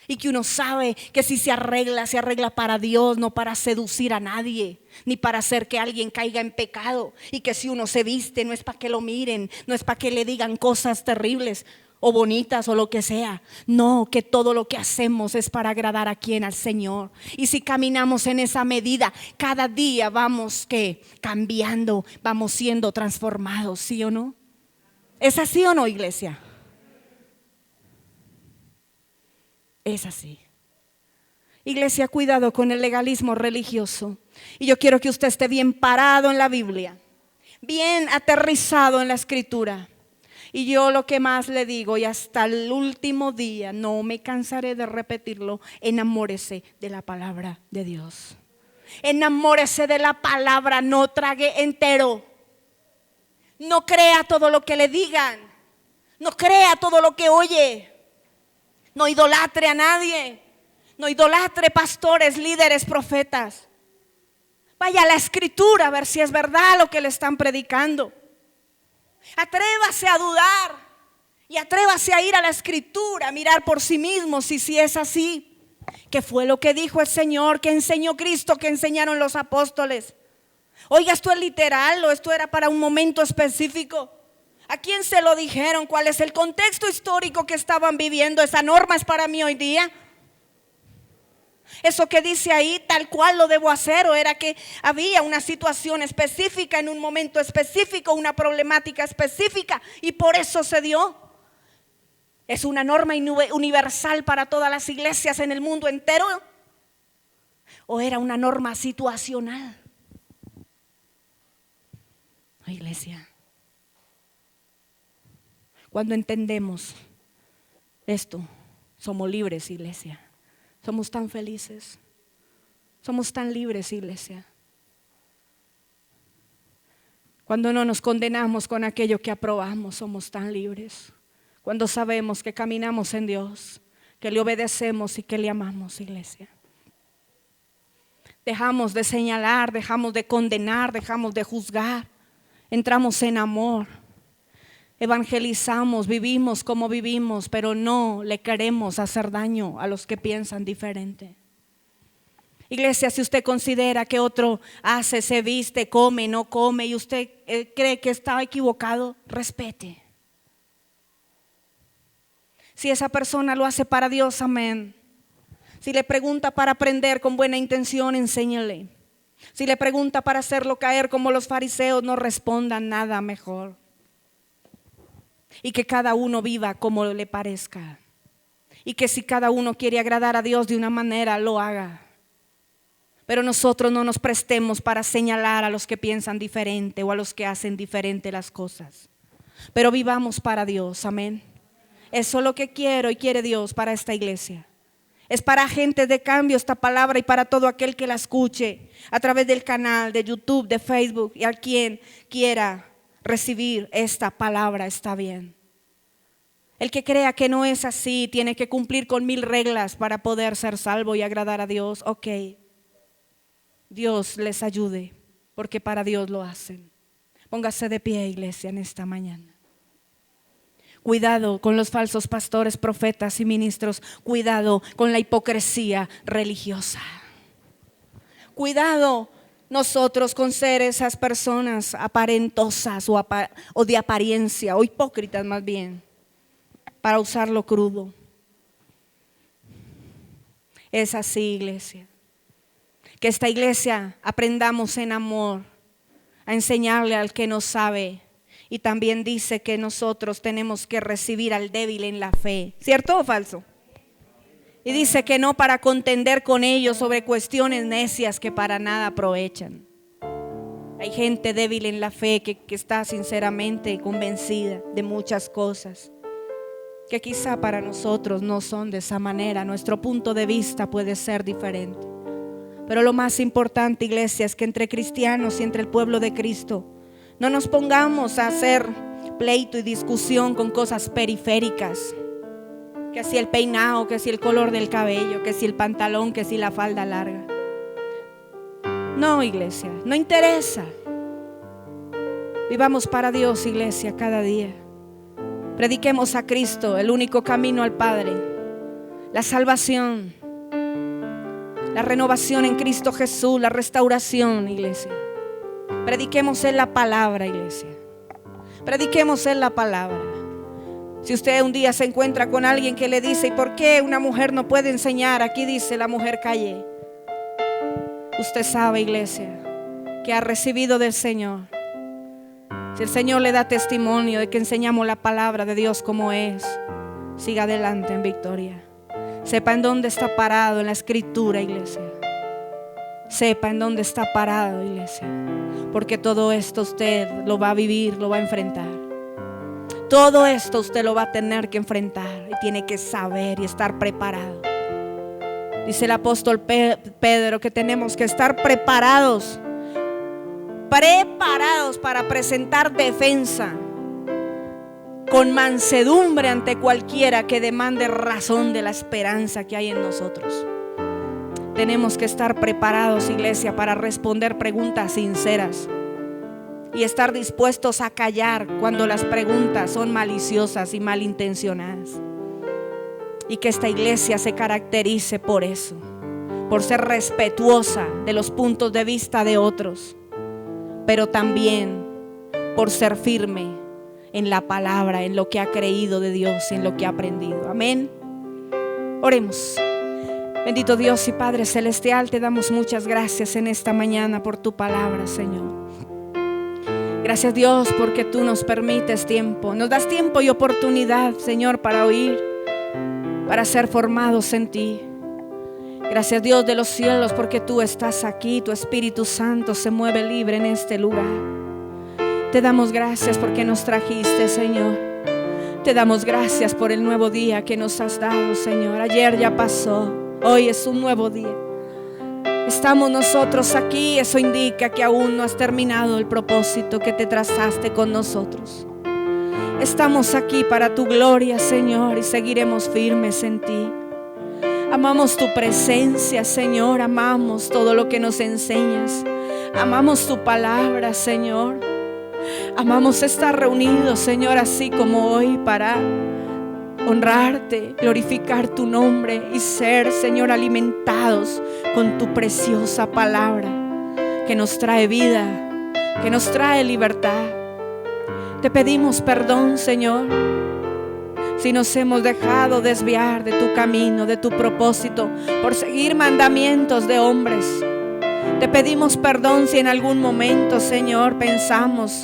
Y que uno sabe que si se arregla para Dios, no para seducir a nadie, ni para hacer que alguien caiga en pecado. Y que si uno se viste no es para que lo miren, no es para que le digan cosas terribles o bonitas o lo que sea. No, que todo lo que hacemos es para agradar a quien, al Señor. Y si caminamos en esa medida, cada día vamos cambiando, vamos siendo transformados, ¿sí o no? ¿Es así o no, iglesia? Es así. Iglesia, cuidado con el legalismo religioso. Y yo quiero que usted esté bien parado en la Biblia, bien aterrizado en la Escritura. Y yo lo que más le digo, y hasta el último día, no me cansaré de repetirlo: enamórese de la palabra de Dios. Enamórese de la palabra, no trague entero. No crea todo lo que le digan. No crea todo lo que oye. No idolatre a nadie. No idolatre pastores, líderes, profetas. Vaya a la Escritura a ver si es verdad lo que le están predicando. Atrévase a dudar y atrévase a ir a la Escritura, a mirar por sí mismo si es así. ¿Qué fue lo que dijo el Señor? ¿Qué enseñó Cristo? ¿Qué enseñaron los apóstoles? Oiga, ¿esto es literal o esto era para un momento específico? ¿A quién se lo dijeron? ¿Cuál es el contexto histórico que estaban viviendo? ¿Esa norma es para mí hoy día? Eso que dice ahí, tal cual lo debo hacer, o era que había una situación específica en un momento específico, una problemática específica y por eso se dio. ¿Es una norma universal para todas las iglesias en el mundo entero? ¿O era una norma situacional? Oh, iglesia, cuando entendemos esto, somos libres, iglesia. Somos tan felices. Somos tan libres, iglesia. Cuando no nos condenamos con aquello que aprobamos, somos tan libres. Cuando sabemos que caminamos en Dios, que le obedecemos y que le amamos, iglesia. Dejamos de señalar, dejamos de condenar, dejamos de juzgar. Entramos en amor. Evangelizamos, vivimos como vivimos, pero no le queremos hacer daño a los que piensan diferente. Iglesia, si usted considera que otro hace, se viste, come, no come y usted cree que está equivocado, respete. Si esa persona lo hace para Dios, amén. Si le pregunta para aprender con buena intención, enséñale. Si le pregunta para hacerlo caer como los fariseos, no responda nada mejor. Y que cada uno viva como le parezca. Y que si cada uno quiere agradar a Dios de una manera, lo haga. Pero nosotros no nos prestemos para señalar a los que piensan diferente o a los que hacen diferente las cosas. Pero vivamos para Dios, amén. Eso es lo que quiero y quiere Dios para esta iglesia. Es para gente de cambio esta palabra y para todo aquel que la escuche a través del canal de YouTube, de Facebook y a quien quiera recibir esta palabra está bien. El que crea que no es así tiene que cumplir con 1000 reglas para poder ser salvo y agradar a Dios. Ok, Dios les ayude porque para Dios lo hacen. Póngase de pie, iglesia, en esta mañana. Cuidado con los falsos pastores, profetas y ministros. Cuidado con la hipocresía religiosa. Cuidado nosotros con ser esas personas aparentosas o de apariencia o hipócritas más bien, para usarlo crudo. Es así, iglesia. Que esta iglesia aprendamos en amor a enseñarle al que no sabe. Y también dice que nosotros tenemos que recibir al débil en la fe. ¿Cierto o falso? Y dice que no para contender con ellos sobre cuestiones necias que para nada aprovechan. Hay gente débil en la fe que está sinceramente convencida de muchas cosas que quizá para nosotros no son de esa manera. Nuestro punto de vista puede ser diferente. Pero lo más importante, iglesia, es que entre cristianos y entre el pueblo de Cristo no nos pongamos a hacer pleito y discusión con cosas periféricas. Que si el peinado, que si el color del cabello, que si el pantalón, que si la falda larga. No, iglesia, no interesa. Vivamos para Dios, iglesia, cada día. Prediquemos a Cristo, el único camino al Padre. La salvación, la renovación en Cristo Jesús, la restauración, iglesia. Prediquemos en la palabra, iglesia. Prediquemos en la palabra. Si usted un día se encuentra con alguien que le dice: ¿y por qué una mujer no puede enseñar? Aquí dice: la mujer calle. Usted sabe, iglesia, que ha recibido del Señor. Si el Señor le da testimonio de que enseñamos la palabra de Dios como es, siga adelante en victoria. Sepa en dónde está parado en la escritura, iglesia. Sepa en dónde está parado, iglesia. Porque todo esto usted lo va a vivir, lo va a enfrentar. Todo esto usted lo va a tener que enfrentar y tiene que saber y estar preparado. Dice el apóstol Pedro que tenemos que estar preparados para presentar defensa con mansedumbre ante cualquiera que demande razón de la esperanza que hay en nosotros. Tenemos que estar preparados, iglesia, para responder preguntas sinceras y estar dispuestos a callar cuando las preguntas son maliciosas y malintencionadas. Y que esta iglesia se caracterice por eso, por ser respetuosa de los puntos de vista de otros, pero también por ser firme en la palabra, en lo que ha creído de Dios y en lo que ha aprendido. Amén. Oremos. Bendito Dios y Padre Celestial, te damos muchas gracias en esta mañana por tu palabra, Señor. Gracias, Dios, porque tú nos permites tiempo, nos das tiempo y oportunidad, Señor, para oír, para ser formados en ti. Gracias, Dios de los cielos, porque tú estás aquí, tu Espíritu Santo se mueve libre en este lugar. Te damos gracias porque nos trajiste, Señor. Te damos gracias por el nuevo día que nos has dado, Señor. Ayer ya pasó, hoy es un nuevo día. Estamos nosotros aquí, eso indica que aún no has terminado el propósito que te trazaste con nosotros. Estamos aquí para tu gloria, Señor, y seguiremos firmes en ti. Amamos tu presencia, Señor, amamos todo lo que nos enseñas. Amamos tu palabra, Señor. Amamos estar reunidos, Señor, así como hoy, para honrarte, glorificar tu nombre y ser, Señor, alimentados con tu preciosa palabra que nos trae vida, que nos trae libertad. Te pedimos perdón, Señor, si nos hemos dejado desviar de tu camino, de tu propósito, por seguir mandamientos de hombres. Te pedimos perdón si en algún momento, Señor, pensamos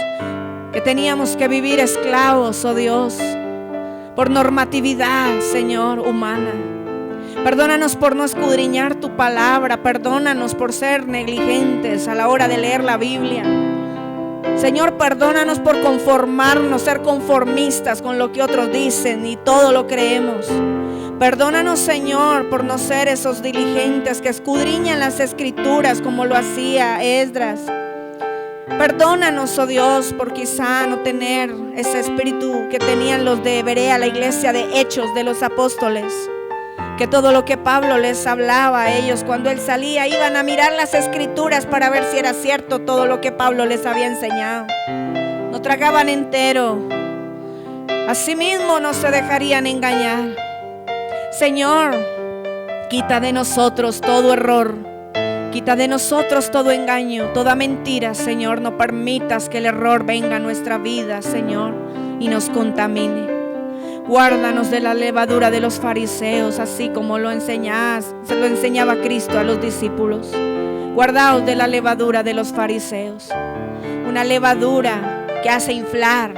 que teníamos que vivir esclavos, oh Dios, por normatividad, Señor, humana. Perdónanos por no escudriñar tu palabra. Perdónanos por ser negligentes a la hora de leer la Biblia. Señor, perdónanos por conformarnos, ser conformistas con lo que otros dicen y todo lo creemos. Perdónanos, Señor, por no ser esos diligentes que escudriñan las escrituras como lo hacía Esdras. Perdónanos, oh Dios, por quizá no tener ese espíritu que tenían los de Berea, la iglesia de Hechos de los apóstoles, que todo lo que Pablo les hablaba a ellos cuando él salía, iban a mirar las escrituras para ver si era cierto todo lo que Pablo les había enseñado. No tragaban entero, asimismo no se dejarían engañar. Señor, quita de nosotros todo error, quita de nosotros todo engaño, toda mentira, Señor. No permitas que el error venga a nuestra vida, Señor, y nos contamine. Guárdanos de la levadura de los fariseos, así como se lo enseñaba Cristo a los discípulos. Guardaos de la levadura de los fariseos, una levadura que hace inflar,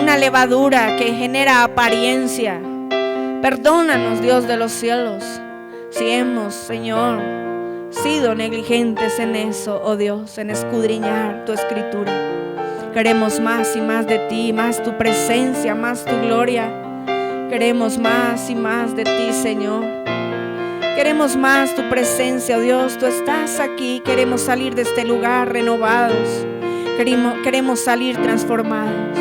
una levadura que genera apariencia. Perdónanos, Dios de los cielos, si hemos, Señor, sido negligentes en eso, oh Dios, en escudriñar tu escritura. Queremos más y más de ti, más tu presencia, más tu gloria. Queremos más y más de ti, Señor. Queremos más tu presencia, oh Dios. Tú estás aquí. Queremos salir de este lugar renovados. Queremos salir transformados.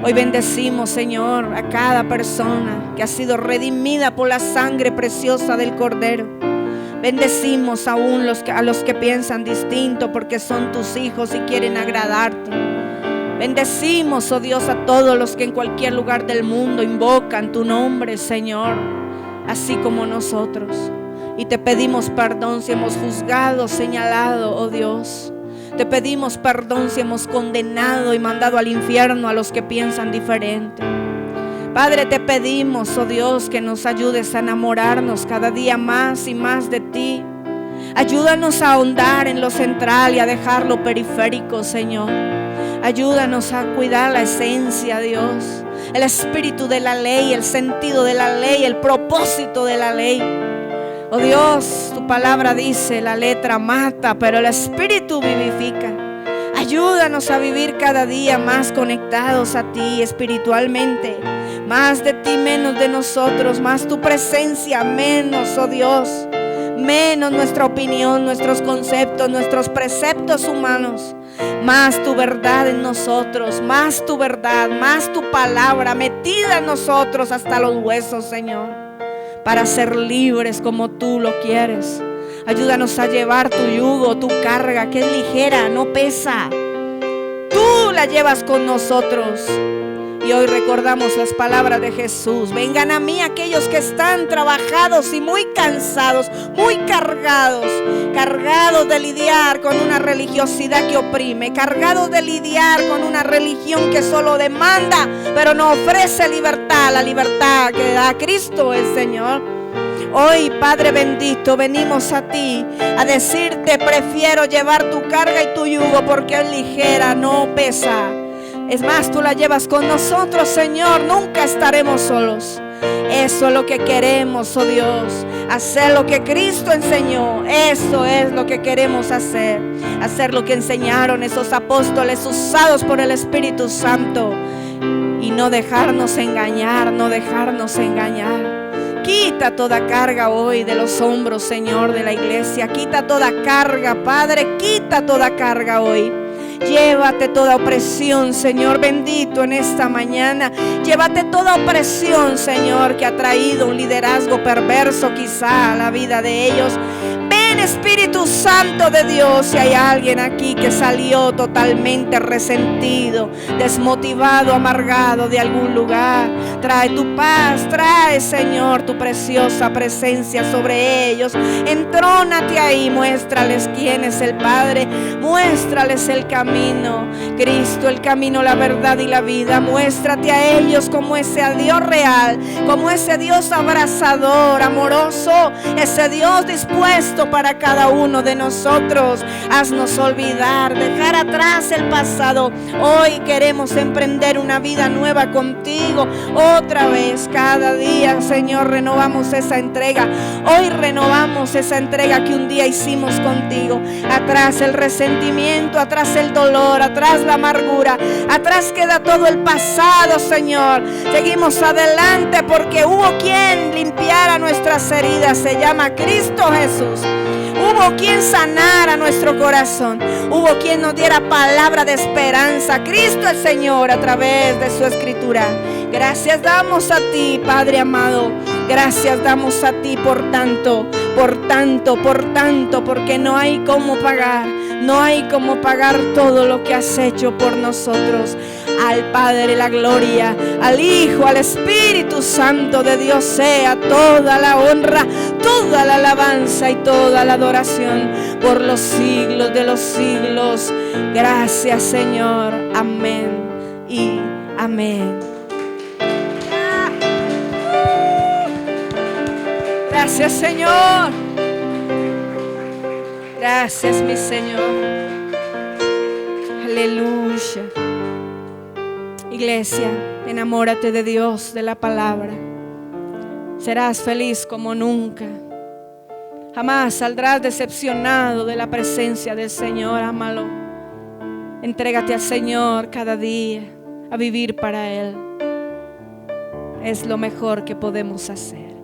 Hoy bendecimos, Señor, a cada persona que ha sido redimida por la sangre preciosa del Cordero. Bendecimos aún a los que piensan distinto porque son tus hijos y quieren agradarte. Bendecimos, oh Dios, a todos los que en cualquier lugar del mundo invocan tu nombre, Señor, así como nosotros. Y te pedimos perdón si hemos juzgado, señalado, oh Dios. Te pedimos perdón si hemos condenado y mandado al infierno a los que piensan diferente. Padre, te pedimos, oh Dios, que nos ayudes a enamorarnos cada día más y más de ti. Ayúdanos a ahondar en lo central y a dejar lo periférico, Señor. Ayúdanos a cuidar la esencia, Dios, el espíritu de la ley, el sentido de la ley, el propósito de la ley. Oh Dios, tu palabra dice, la letra mata, pero el espíritu vivifica. Ayúdanos a vivir cada día más conectados a ti espiritualmente. Más de ti, menos de nosotros. Más tu presencia, menos, oh Dios. Menos nuestra opinión, nuestros conceptos, nuestros preceptos humanos. Más tu verdad en nosotros, más tu verdad, más tu palabra metida en nosotros hasta los huesos, Señor, para ser libres como tú lo quieres. Ayúdanos a llevar tu yugo, tu carga, que es ligera, no pesa. Tú la llevas con nosotros. Y hoy recordamos las palabras de Jesús. Vengan a mí aquellos que están trabajados y muy cansados, muy cargados de lidiar con una religiosidad que oprime, cargados de lidiar con una religión que solo demanda, pero no ofrece libertad, la libertad que da Cristo el Señor. Hoy, Padre bendito, venimos a ti a decirte: prefiero llevar tu carga y tu yugo, porque es ligera, no pesa. Es más, tú la llevas con nosotros, Señor. Nunca estaremos solos. Eso es lo que queremos, oh Dios. Hacer lo que Cristo enseñó. Eso es lo que queremos hacer. Hacer lo que enseñaron esos apóstoles usados por el Espíritu Santo. Y no dejarnos engañar, no dejarnos engañar. Quita toda carga hoy de los hombros, Señor, de la iglesia. Quita toda carga, Padre. Quita toda carga hoy. Llévate toda opresión, Señor bendito, en esta mañana. Llévate toda opresión, Señor, que ha traído un liderazgo perverso quizá a la vida de ellos. Ven, Espíritu Santo de Dios. Si hay alguien aquí que salió totalmente resentido, desmotivado, amargado de algún lugar, trae tu paz, trae, Señor, tu preciosa presencia sobre ellos. Entrónate ahí, muéstrales quién es el Padre, muéstrales el camino, Cristo, el camino, la verdad y la vida. Muéstrate a ellos como ese Dios real, como ese Dios abrazador, amoroso, ese Dios dispuesto para cada uno de nosotros. Haznos olvidar, dejar atrás el pasado. Hoy queremos emprender una vida nueva contigo. Otra vez, cada día, Señor, renovamos esa entrega. Hoy renovamos esa entrega que un día hicimos contigo. Atrás el resentimiento, atrás el dolor, atrás la amargura, atrás queda todo el pasado, Señor. Seguimos adelante porque hubo quien limpiara nuestras heridas. Se llama Cristo Jesús. Hubo quien sanara nuestro corazón. Hubo quien nos diera palabra de esperanza. Cristo el Señor, a través de su escritura. Gracias damos a ti, Padre amado. Gracias damos a ti por tanto, porque no hay cómo pagar. No hay cómo pagar todo lo que has hecho por nosotros. Al Padre la gloria, al Hijo, al Espíritu Santo de Dios sea toda la honra, toda la alabanza y toda la adoración por los siglos de los siglos. Gracias, Señor. Amén y amén. Gracias, Señor. Gracias, mi Señor. Aleluya. Iglesia, enamórate de Dios, de la palabra. Serás feliz como nunca. Jamás saldrás decepcionado de la presencia del Señor. Ámalo. Entrégate al Señor cada día a vivir para Él. Es lo mejor que podemos hacer.